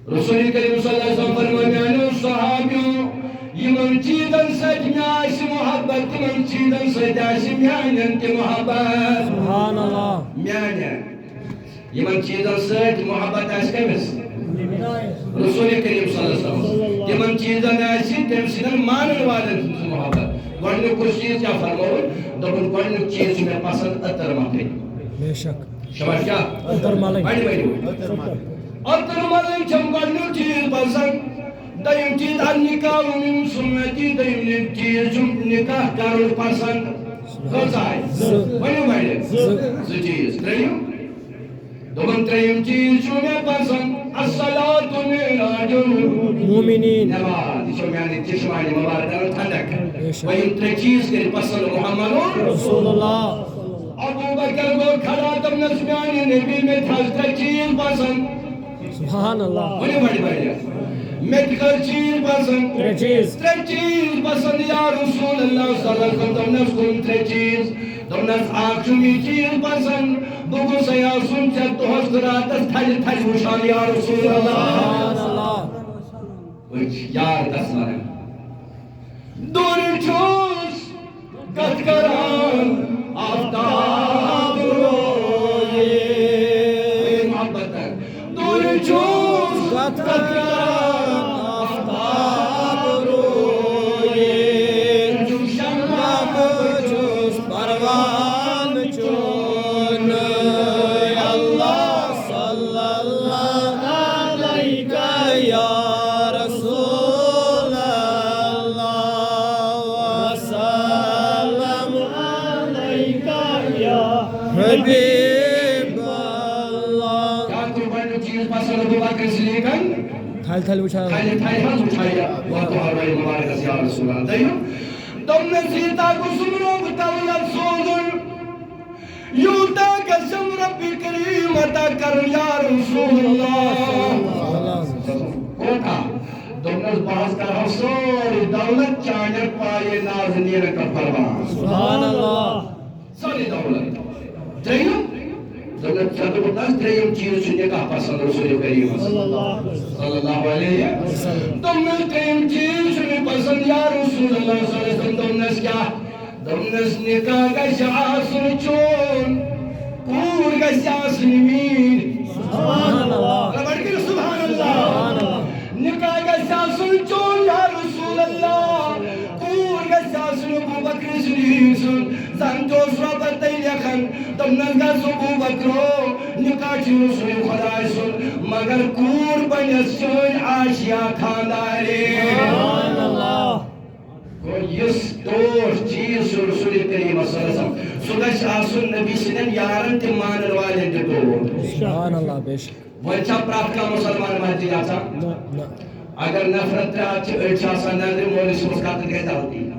رسول کریم صلی اللہ علیہ وسلم فرمایا صحابیوں یمن چیزن سۭتۍ مےٚ آسہِ محبت تِمن چیزن سۭتۍ آسہِ میانٮ۪ن تہِ محبت سبحان اللہ میانٮ۪ن یمن چیزن سۭتۍ محبت آسہِ کٔمِس رسول کریم صلی اللہ علیہ وسلم تِمن چیزن آسہِ تٔمۍ سٕنٛدٮ۪ن مانن والٮ۪ن ہٕنٛز محبت گۄڈنیُک کُس چیٖز کیٛاہ فرمووُن دوٚپُن گۄڈنیُک چیٖز چھُ مےٚ پسنٛد عطر مکھٕنۍ بے شک شباش کیٛاہ عطر ملٕنۍ بڑِ عطر ملٕنۍ چھَم گۄڈنیُک چیٖز پسنٛد دوٚیِم چیٖز النِکاح من سُنتی دوٚیِم چیٖز چھُم نِکاح کرُن پسنٛد کٔژ آیہِ ؤنِو بڑِ زٕ چیٖز ترٛیٚیِم دوٚپُن ترٛیٚیِم چیٖز چھُ مےٚ پسنٛد الصلاۃ معراج مومنین نماز یہ میانہ چشمانہ مبارکہ ٹھنڈک وہی ترے چیز کر پسند محمد رسول اللہ ابو بکر کو کھڑا تم نسمیان نبی میں تھا ترے چیز پسند سبحان اللہ بڑی بڑی بڑی میں کر چیز پسند ترے چیز پسند یا رسول اللہ صلی اللہ علیہ وسلم تم نس کن ترے چیز تم نس آنکھ چمی چیز پسند بگو سیا سن چت تو ہست راتس تھل تھل وشان یا رسول اللہ یار دسمان دور چوس کت کران آفتاب روئے محبت دور چوس کت کران آفتاب روئے جو شمع چوس پروان چون اللہ صلی اللہ علیہ یا حبیب اللہ کیا قربانی چیز پسند ابو بکر صدیق تھل تھل وچھا تھل ہاں اٹھایا وقت ہمارے مبارک یا رسول اللہ دیو تم نے سیتا کو سمرو بتاولت سوزن یوتا قسم رب کریم عطا کر یا رسول اللہ کوٹا تم نے باز کر حسور دولت چانر پائے نازنین کا پروان سبحان اللہ ساری دولت تریم دولت چاہتے بتاس تریم چیز چنیا کا پسند رسول کریم صلی اللہ علیہ وسلم تم نے تریم چیز چنیا پسند یا رسول اللہ صلی اللہ علیہ وسلم تم نے کیا تم نے نکاح کا شاسن چون کور کا شاسن مین سبحان اللہ ربڑ سبحان اللہ نکاح کا شاسن چون یا رسول اللہ کور کا شاسن ابو بکر صدیق سنتوش رابط لیکن تم نگا سبو بکرو نکاچی رسول خدا سن مگر کور بنیت سن آشیا خانداری سبحان اللہ کو یس توش چیز رسول کریم صلی اللہ علیہ وسلم سگش آسن نبی سنن یارن تی مانن والے دیتو سبحان اللہ بیشک وچا پراپت کا مسلمان مانتی جاتا اگر نفرت رہا اچھا سا نظر مولی سمس قاتل کہتا ہوتی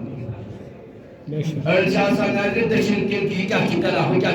ارشاد سا نظر دشن کی کیا چکر ہو کیا